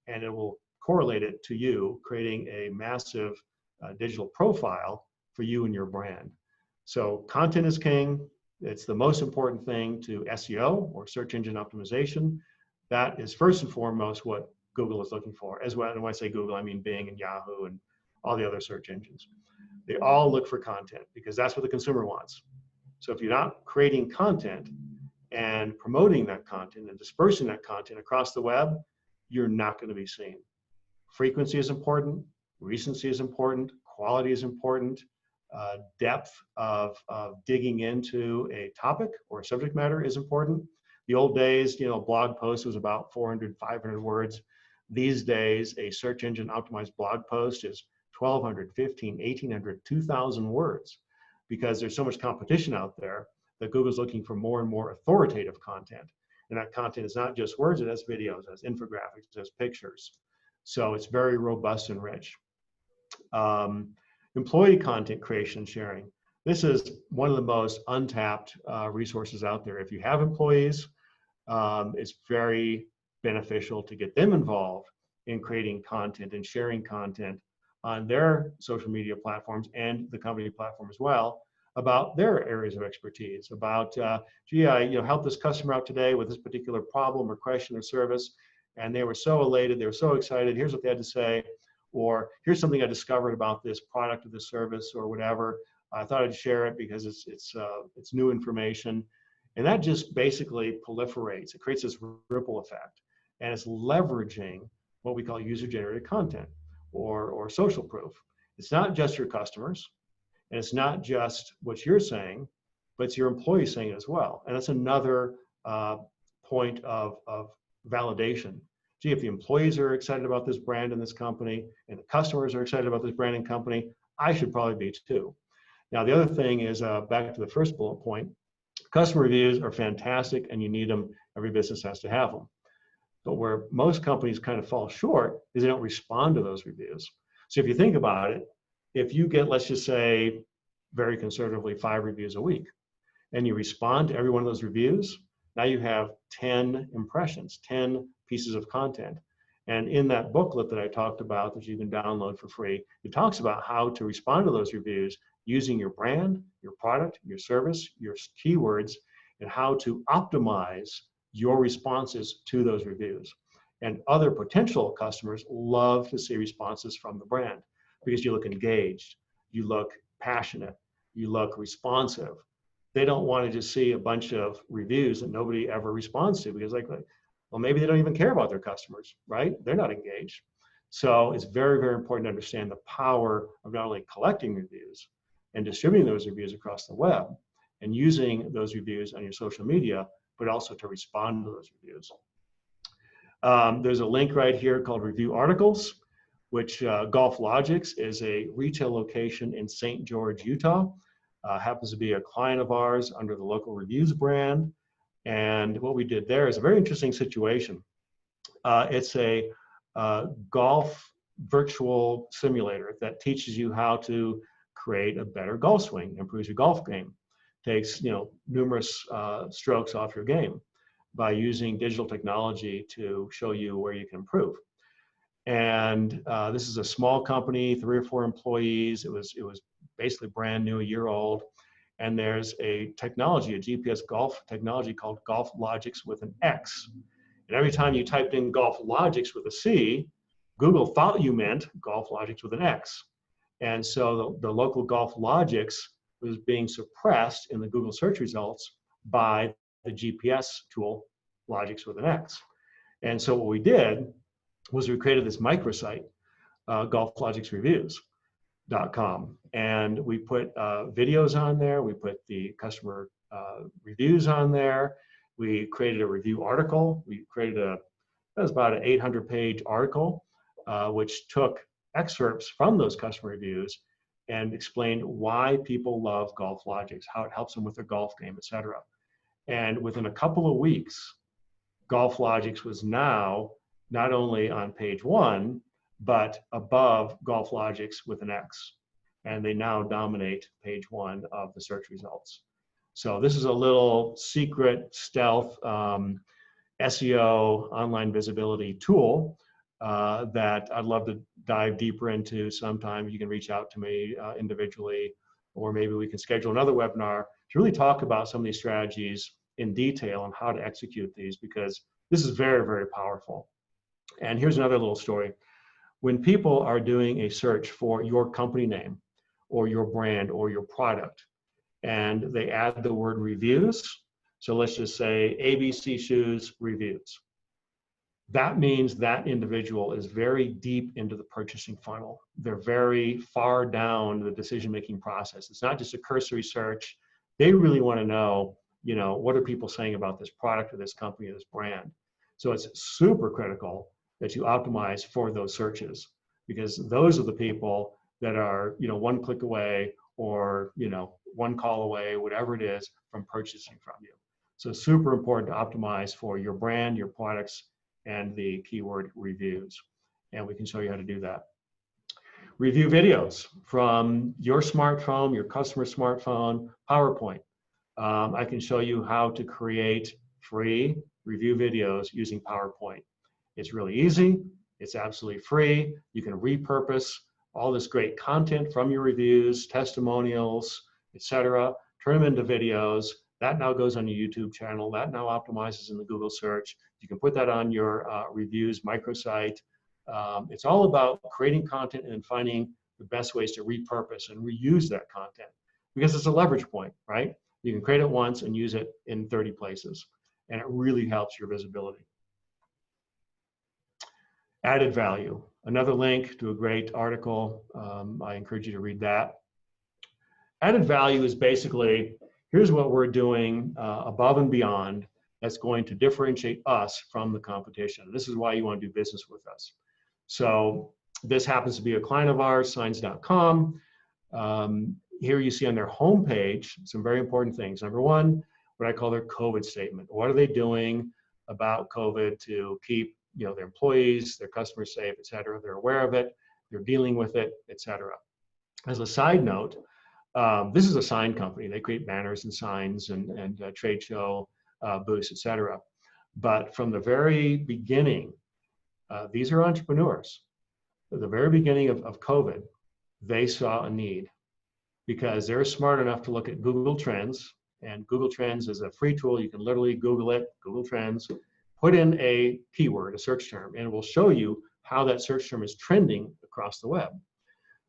and it will correlate it to you, creating a massive digital profile for you and your brand. So content is king. It's the most important thing to SEO, or search engine optimization. That is first and foremost what Google is looking for. As well, and when I say Google, I mean Bing and Yahoo and all the other search engines. They all look for content because that's what the consumer wants. So if you're not creating content and promoting that content and dispersing that content across the web, you're not going to be seen. Frequency is important, recency is important, quality is important, depth of digging into a topic or a subject matter is important. The old days, a blog post was about 400, 500 words. These days, a search engine optimized blog post is 1,200, 1,500, 1,800, 2,000 words, because there's so much competition out there that Google's looking for more and more authoritative content. And that content is not just words, it has videos, it has infographics, it has pictures. So it's very robust and rich. Employee content creation and sharing. This is one of the most untapped resources out there. If you have employees, it's very beneficial to get them involved in creating content and sharing content on their social media platforms and the company platform as well, about their areas of expertise, about, gee, I helped this customer out today with this particular problem or question or service, and they were so elated, they were so excited, here's what they had to say, or here's something I discovered about this product or this service or whatever. I thought I'd share it because it's new information. And that just basically proliferates. It creates this ripple effect. And it's leveraging what we call user-generated content or social proof. It's not just your customers, and it's not just what you're saying, but it's your employees saying it as well. And that's another point of validation. Gee, if the employees are excited about this brand and this company, and the customers are excited about this brand and company, I should probably be too. Now, the other thing is, back to the first bullet point, customer reviews are fantastic and you need them. Every business has to have them. But where most companies kind of fall short is they don't respond to those reviews. So if you think about it, if you get, let's just say, very conservatively, 5 reviews a week, and you respond to every one of those reviews, now you have 10 impressions, 10 pieces of content. And in that booklet that I talked about that you can download for free, it talks about how to respond to those reviews using your brand, your product, your service, your keywords, and how to optimize your responses to those reviews. And other potential customers love to see responses from the brand because you look engaged, you look passionate, you look responsive. They don't want to just see a bunch of reviews that nobody ever responds to because well, maybe they don't even care about their customers, right? They're not engaged. So it's very, very important to understand the power of not only collecting reviews and distributing those reviews across the web and using those reviews on your social media, but also to respond to those reviews. There's a link right here called Review Articles, which Golf Logics is a retail location in St. George, Utah. Happens to be a client of ours under the Local Reviews brand. And what we did there is a very interesting situation. It's a golf virtual simulator that teaches you how to create a better golf swing, improves your golf game, takes numerous strokes off your game by using digital technology to show you where you can improve. And this is a small company, 3 or 4 employees. It was basically brand new, a year old. And there's a technology, a GPS golf technology called Golf Logics with an X. And every time you typed in Golf Logics with a C, Google thought you meant Golf Logics with an X. And so the local Golf Logics was being suppressed in the Google search results by the GPS tool, Logics with an X. And so what we did was we created this microsite, golflogicsreviews.com. And we put videos on there. We put the customer reviews on there. We created a review article. We created that was about an 800-page article, which took excerpts from those customer reviews and explained why people love Golf Logics, how it helps them with their golf game, et cetera. And within a couple of weeks, Golf Logics was now not only on page 1, but above Golf Logics with an X. And they now dominate page 1 of the search results. So this is a little secret stealth SEO online visibility tool that I'd love to dive deeper into sometime. You can reach out to me individually, or maybe we can schedule another webinar to really talk about some of these strategies in detail on how to execute these, because this is very, very powerful. And here's another little story. When people are doing a search for your company name or your brand or your product, and they add the word reviews, so let's just say ABC Shoes reviews, that means that individual is very deep into the purchasing funnel. They're very far down the decision-making process. It's not just a cursory search. They really want to know, what are people saying about this product or this company or this brand? So it's super critical that you optimize for those searches, because those are the people that are, 1 click away or, 1 call away, whatever it is, from purchasing from you. So super important to optimize for your brand, your products, and the keyword reviews. And we can show you how to do that. Review videos from your smartphone, your customer smartphone, PowerPoint. I can show you how to create free review videos using PowerPoint. It's really easy. It's absolutely free. You can repurpose all this great content from your reviews, testimonials, etc. Turn them into videos. That now goes on your YouTube channel. That now optimizes in the Google search. You can put that on your reviews microsite. It's all about creating content and finding the best ways to repurpose and reuse that content, because it's a leverage point, right? You can create it once and use it in 30 places, and it really helps your visibility. Added value, another link to a great article. I encourage you to read that. Added value is basically, here's what we're doing above and beyond that's going to differentiate us from the competition. This is why you want to do business with us. So this happens to be a client of ours, signs.com. Here you see on their homepage some very important things. Number 1, what I call their COVID statement. What are they doing about COVID to keep their employees, their customers safe, et cetera? They're aware of it, they're dealing with it, et cetera. As a side note, this is a sign company. They create banners and signs and trade show booths, et cetera. But from the very beginning, these are entrepreneurs. At the very beginning of COVID, they saw a need, because they're smart enough to look at Google Trends, and Google Trends is a free tool. You can literally Google it, Google Trends, put in a keyword, a search term, and it will show you how that search term is trending across the web.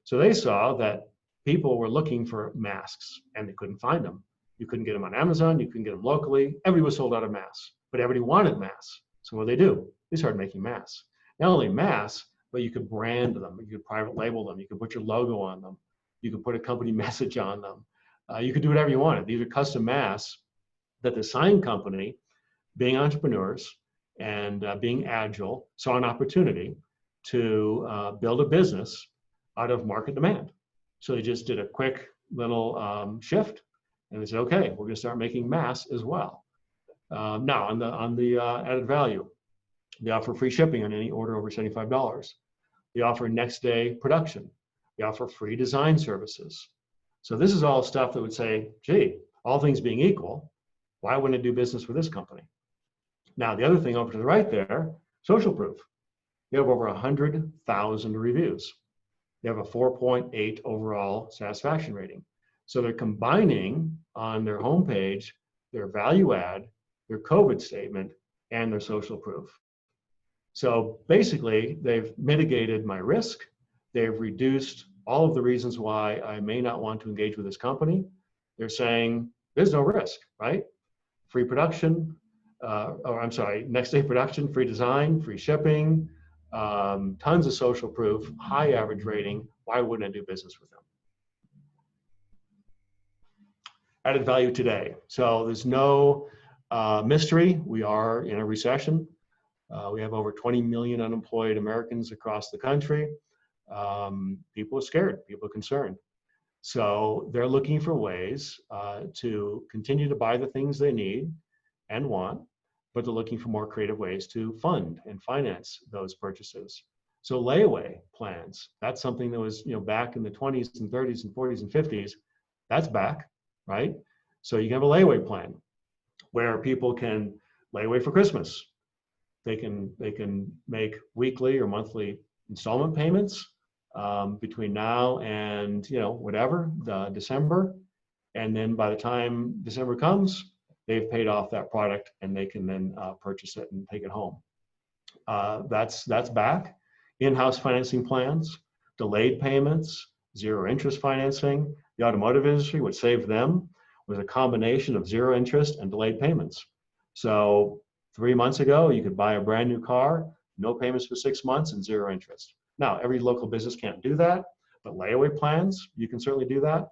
So they saw that people were looking for masks and they couldn't find them. You couldn't get them on Amazon, you couldn't get them locally. Everybody was sold out of masks, but everybody wanted masks. So what did they do? They started making masks. Not only masks, but you could brand them, you could private label them, you could put your logo on them, you could put a company message on them. You could do whatever you wanted. These are custom masks that the sign company, being entrepreneurs and being agile, saw an opportunity to build a business out of market demand. So they just did a quick little shift, and they said, okay, we're gonna start making masks as well. Now on the added value, they offer free shipping on any order over $75. They offer next day production. They offer free design services. So this is all stuff that would say, gee, all things being equal, why wouldn't I do business with this company? Now, the other thing over to the right there, social proof. You have over 100,000 reviews. You have a 4.8 overall satisfaction rating. So they're combining on their homepage their value add, their COVID statement, and their social proof. So basically, they've mitigated my risk. They've reduced all of the reasons why I may not want to engage with this company. They're saying there's no risk, right? Free production, next day production, free design, free shipping, tons of social proof, high average rating. Why wouldn't I do business with them? Added value today. So there's no mystery. We are in a recession. We have over 20 million unemployed Americans across the country. People are scared, people are concerned. So they're looking for ways to continue to buy the things they need and want, but they're looking for more creative ways to fund and finance those purchases. So layaway plans, that's something that was, back in the 20s and 30s and 40s and 50s, that's back, right? So you can have a layaway plan where people can lay away for Christmas. They can make weekly or monthly installment payments between now and whatever, December, and then by the time December comes, they've paid off that product and they can then purchase it and take it home. That's back. In-house financing plans, delayed payments, zero interest financing. The automotive industry, what saved them was a combination of zero interest and delayed payments. So 3 months ago, you could buy a brand new car, no payments for 6 months and zero interest. Now, every local business can't do that, but layaway plans, you can certainly do that.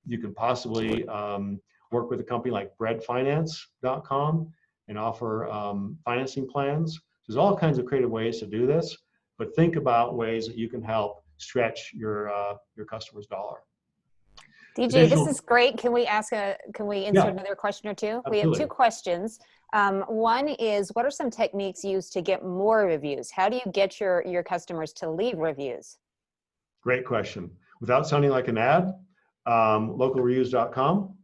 You can possibly work with a company like breadfinance.com and offer financing plans. There's all kinds of creative ways to do this, but think about ways that you can help stretch your customer's dollar. DJ, this is great. Can we insert another question or two? Absolutely. We have two questions. One is, what are some techniques used to get more reviews? How do you get your customers to leave reviews? Great question. Without sounding like an ad, localreviews.com.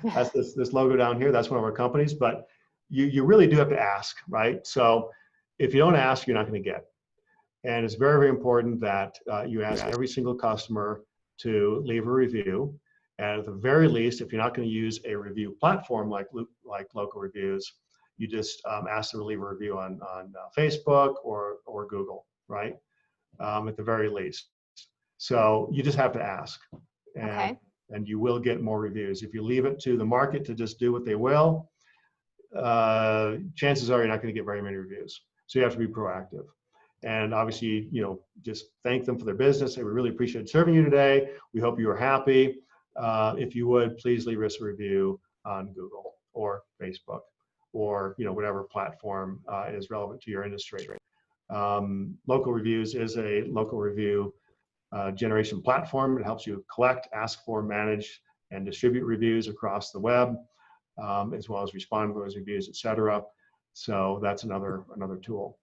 That's this logo down here. That's one of our companies, but you really do have to ask, right? So if you don't ask, you're not going to get. And it's very, very important that you ask every single customer to leave a review. And at the very least, if you're not going to use a review platform like Local Reviews, you just ask them to leave a review on Facebook or Google, right? At the very least. So you just have to ask. And you will get more reviews. If you leave it to the market to just do what they will, chances are you're not going to get very many reviews. So you have to be proactive. And obviously, just thank them for their business. Hey, we really appreciate serving you today. We hope you are happy. If you would, please leave us a review on Google or Facebook or whatever platform is relevant to your industry. Local Reviews is a local review generation platform. It helps you collect, ask for, manage, and distribute reviews across the web, as well as respond to those reviews, etc. So that's another tool.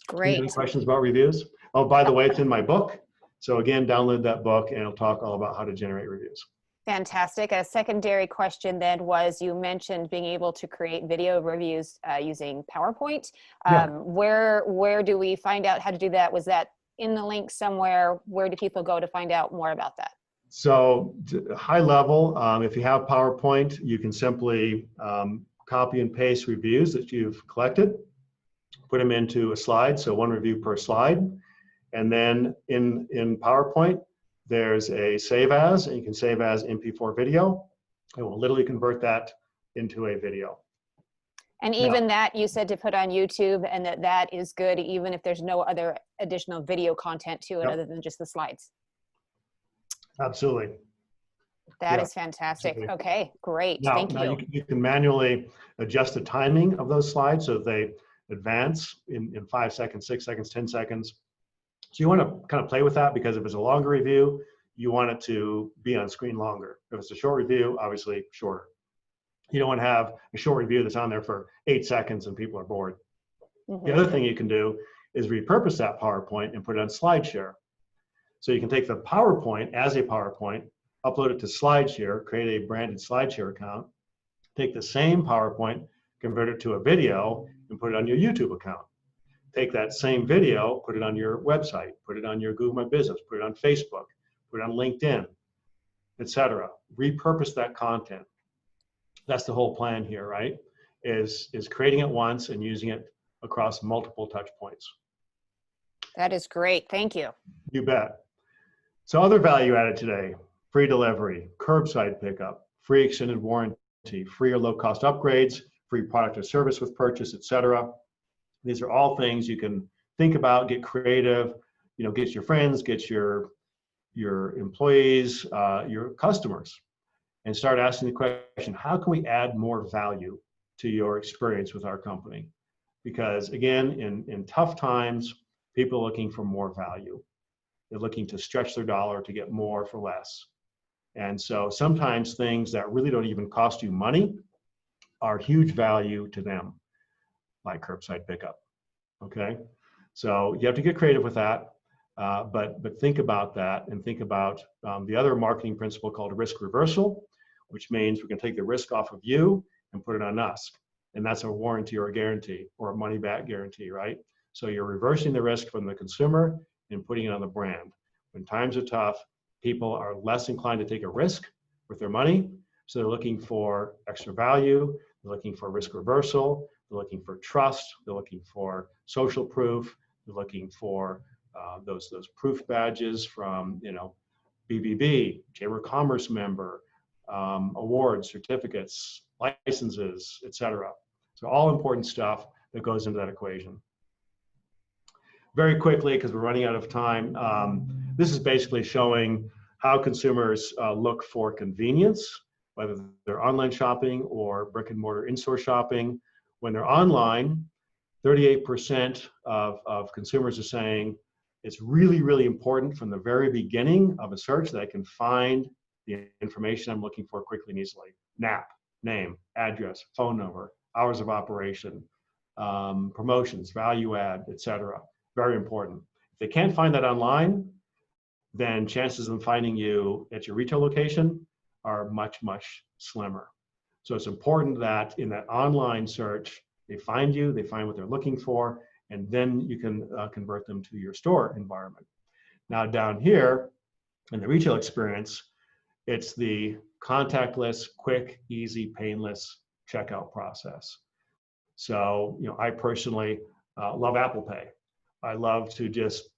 Great. Any questions about reviews? Oh, by the way, it's in my book. So again, download that book and it'll talk all about how to generate reviews. Fantastic. A secondary question then was, you mentioned being able to create video reviews using PowerPoint. Where do we find out how to do that? Was that in the link somewhere? Where do people go to find out more about that? So high level, if you have PowerPoint, you can simply copy and paste reviews that you've collected, put them into a slide, so one review per slide. And then in PowerPoint, there's a save as, and you can save as MP4 video. It will literally convert that into a video. And even that you said to put on YouTube, and that is good even if there's no other additional video content to it other than just the slides. Absolutely. That is fantastic. Absolutely. Okay, great. Thank you. Now you can manually adjust the timing of those slides so they advance in 5 seconds, 6 seconds, 10 seconds. So you want to kind of play with that, because if it's a longer review, you want it to be on screen longer. If it's a short review, obviously shorter. You don't want to have a short review that's on there for 8 seconds and people are bored. Mm-hmm. The other thing you can do is repurpose that PowerPoint and put it on SlideShare. So you can take the PowerPoint as a PowerPoint, upload it to SlideShare, create a branded SlideShare account, take the same PowerPoint, convert it to a video, and put it on your YouTube account. Take that same video, put it on your website, put it on your Google My Business, put it on Facebook, put it on LinkedIn, etc. Repurpose that content. That's the whole plan here, right? Is creating it once and using it across multiple touch points. That is great. Thank you. You bet. So other value added today: free delivery, curbside pickup, free extended warranty, free or low cost upgrades, free product or service with purchase, etc. These are all things you can think about, get creative, get your friends, get your employees, your customers, and start asking the question, how can we add more value to your experience with our company? Because again, in tough times, people are looking for more value. They're looking to stretch their dollar to get more for less. And so sometimes things that really don't even cost you money are huge value to them, like curbside pickup. Okay, so you have to get creative with that, but think about that, and think about the other marketing principle called risk reversal, which means we're going to take the risk off of you and put it on us, and that's a warranty or a guarantee or a money back guarantee, right? So you're reversing the risk from the consumer and putting it on the brand. When times are tough, people are less inclined to take a risk with their money, so they're looking for extra value, they're looking for risk reversal, they're looking for trust, they're looking for social proof, they're looking for those proof badges from BBB, Chamber of Commerce member, awards, certificates, licenses, etc. So all important stuff that goes into that equation. Very quickly, because we're running out of time, this is basically showing how consumers look for convenience, whether they're online shopping or brick and mortar in-store shopping. When they're online, 38% of consumers are saying it's really, really important from the very beginning of a search that I can find the information I'm looking for quickly and easily. NAP, name, address, phone number, hours of operation, promotions, value add, etc. Very important. If they can't find that online, then chances of them finding you at your retail location are much, much slimmer. So it's important that in that online search, they find you, they find what they're looking for, and then you can convert them to your store environment. Now down here in the retail experience, it's the contactless, quick, easy, painless checkout process. So, I personally love Apple Pay. I love to just,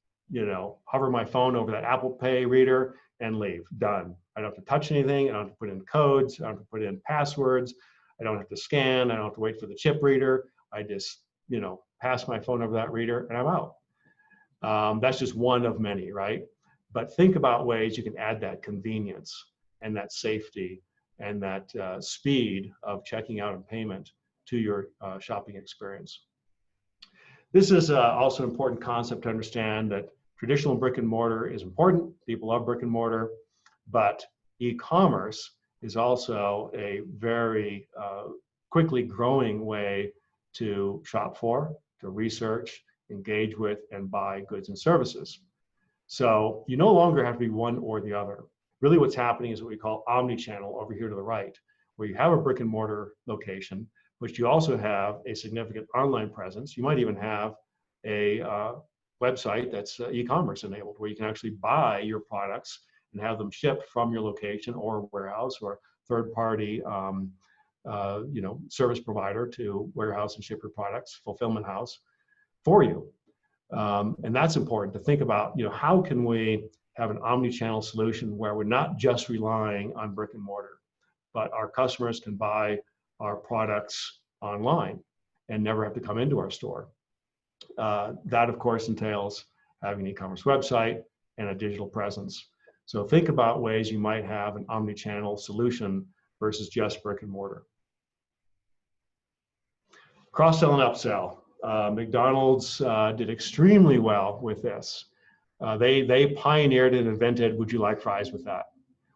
hover my phone over that Apple Pay reader and leave, done. I don't have to touch anything. I don't have to put in codes. I don't have to put in passwords. I don't have to scan. I don't have to wait for the chip reader. I just, pass my phone over that reader and I'm out. That's just one of many, right? But think about ways you can add that convenience and that safety and that speed of checking out and payment to your shopping experience. This is also an important concept to understand, that traditional brick and mortar is important. People love brick and mortar, but e-commerce is also a very quickly growing way to shop for, to research, engage with, and buy goods and services. So you no longer have to be one or the other. Really what's happening is what we call omni-channel over here to the right, where you have a brick and mortar location, but you also have a significant online presence. You might even have a website that's e-commerce enabled, where you can actually buy your products and have them shipped from your location or warehouse or third-party service provider to warehouse and ship your products, fulfillment house for you. And that's important to think about, how can we have an omni-channel solution where we're not just relying on brick and mortar, but our customers can buy our products online and never have to come into our store. That, of course, entails having an e-commerce website and a digital presence. So think about ways you might have an omni-channel solution versus just brick and mortar. Cross-sell and upsell. McDonald's did extremely well with this. They pioneered and invented, would you like fries with that?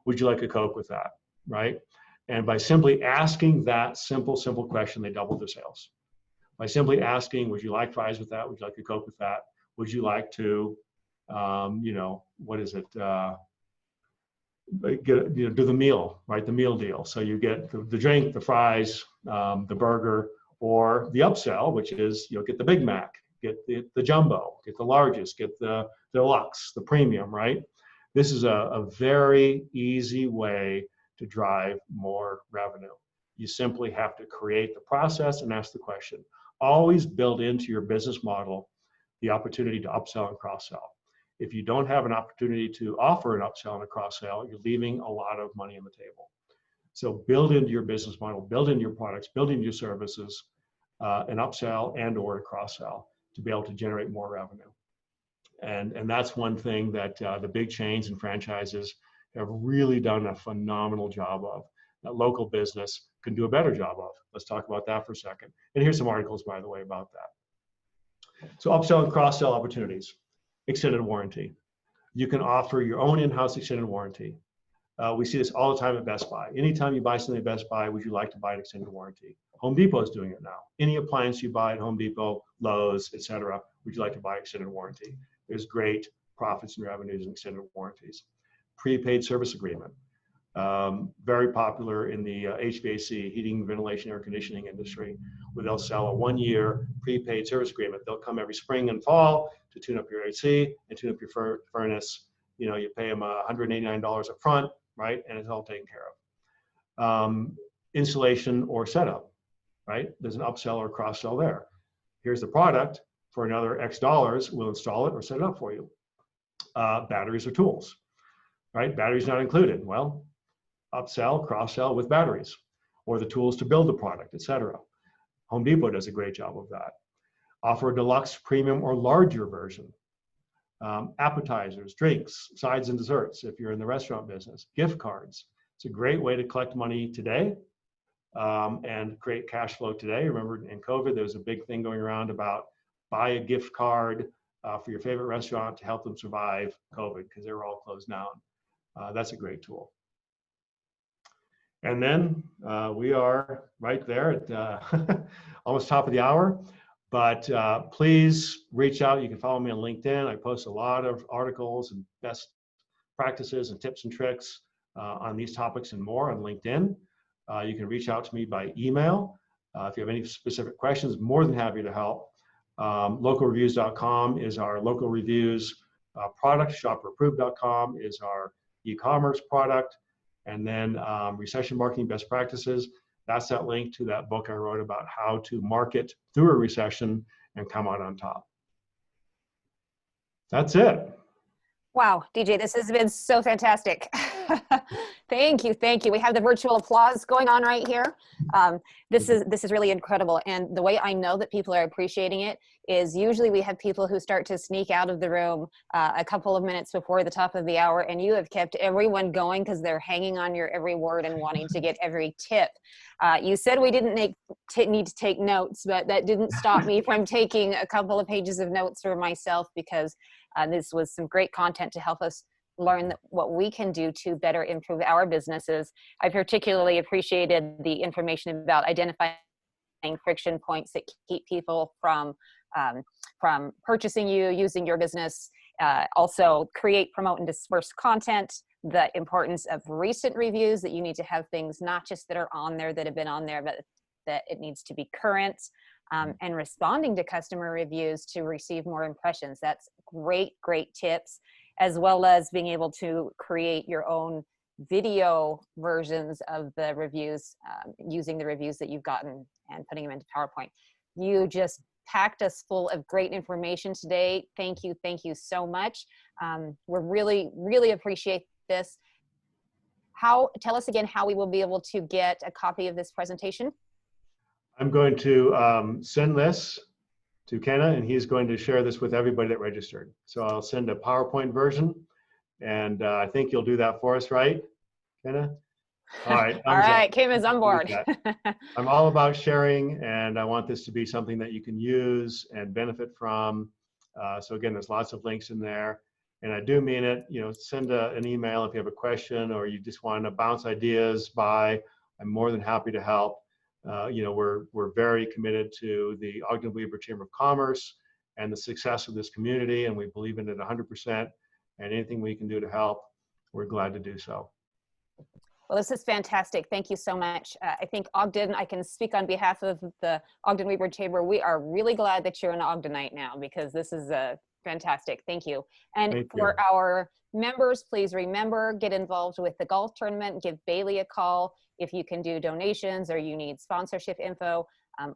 Would you like a Coke with that, right? And by simply asking that simple question, they doubled their sales. By simply asking, would you like fries with that? Would you like a Coke with that? Would you like to, what is it? do the meal, right? The meal deal. So you get the drink, the fries, the burger, or the upsell, which is, get the Big Mac, get the jumbo, get the largest, get the deluxe, the premium, right? This is a very easy way to drive more revenue. You simply have to create the process and ask the question. Always build into your business model the opportunity to upsell and cross-sell. If you don't have an opportunity to offer an upsell and a cross-sell, you're leaving a lot of money on the table. So build into your business model, build into your products, build into your services, an upsell and or a cross-sell to be able to generate more revenue. And that's one thing that the big chains and franchises have really done a phenomenal job of, that local business can do a better job of. Let's talk about that for a second. And here's some articles, by the way, about that. So upsell and cross-sell opportunities. Extended warranty. You can offer your own in-house extended warranty. We see this all the time at Best Buy. Anytime you buy something at Best Buy, would you like to buy an extended warranty? Home Depot is doing it now. Any appliance you buy at Home Depot, Lowe's, etc., would you like to buy extended warranty? There's great profits and revenues in extended warranties. Prepaid service agreement. Very popular in the HVAC, heating, ventilation, air conditioning industry, where they'll sell a 1-year prepaid service agreement. They'll come every spring and fall to tune up your AC and tune up your furnace. You pay them $189 up front, right? And it's all taken care of. Installation or setup, right? There's an upsell or cross-sell there. Here's the product. For another X dollars, we'll install it or set it up for you. Batteries or tools, right? Batteries not included. Well, upsell, cross-sell with batteries, or the tools to build the product, etc. Home Depot does a great job of that. Offer a deluxe, premium, or larger version. Appetizers, drinks, sides and desserts, if you're in the restaurant business. Gift cards. It's a great way to collect money today and create cash flow today. Remember, in COVID, there was a big thing going around about buy a gift card for your favorite restaurant to help them survive COVID because they were all closed down. That's a great tool. And then we are right there at almost top of the hour. But please reach out. You can follow me on LinkedIn. I post a lot of articles and best practices and tips and tricks on these topics and more on LinkedIn. You can reach out to me by email. If you have any specific questions, more than happy to help. Localreviews.com is our local reviews product. Shoppeраpproved.com is our e-commerce product. And then recession marketing best practices. That's that link to that book I wrote about how to market through a recession and come out on top. That's it. Wow, DJ, this has been so fantastic. Thank you, thank you. We have the virtual applause going on right here. This is really incredible. And the way I know that people are appreciating it is usually we have people who start to sneak out of the room a couple of minutes before the top of the hour, and you have kept everyone going because they're hanging on your every word and wanting to get every tip. You said we didn't need to take notes, but that didn't stop me from taking a couple of pages of notes for myself because this was some great content to help us learn what we can do to better improve our businesses. I particularly appreciated the information about identifying friction points that keep people from purchasing you, using your business. Also create, promote, and disperse content. The importance of recent reviews, that you need to have things not just that are on there that have been on there, but that it needs to be current. And responding to customer reviews to receive more impressions. That's great tips, as well as being able to create your own video versions of the reviews using the reviews that you've gotten and putting them into PowerPoint. You just packed us full of great information today. Thank you so much. We're really appreciate this. Tell us again how we will be able to get a copy of this presentation. I'm going to send this to Kenna, and he's going to share this with everybody that registered. So I'll send a PowerPoint version, and I think you'll do that for us, right, Kenna? All right. All right, Kim is on board. I'm all about sharing, and I want this to be something that you can use and benefit from. So again, there's lots of links in there, and I do mean it. Send an email if you have a question or you just want to bounce ideas by. I'm more than happy to help. We're very committed to the Ogden-Weber Chamber of Commerce and the success of this community, and we believe in it 100%. And anything we can do to help, we're glad to do so. Well, this is fantastic. Thank you so much. I think Ogden, I can speak on behalf of the Ogden-Weber Chamber. We are really glad that you're an Ogdenite now, because this is fantastic. Thank you. And Thank for you. our members, please remember, get involved with the golf tournament. Give Bailey a call if you can do donations or you need sponsorship info.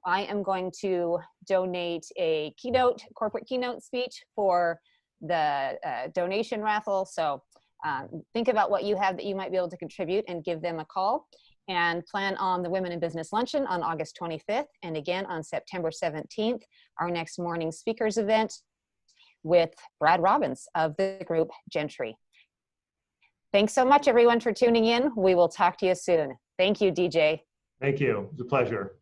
I am going to donate a corporate keynote speech for the donation raffle. So think about what you have that you might be able to contribute and give them a call, and plan on the Women in Business Luncheon on August 25th. And again, on September 17th, our next morning speakers event with Brad Robbins of the group Gentry. Thanks so much, everyone, for tuning in. We will talk to you soon. Thank you, DJ. Thank you. It was a pleasure.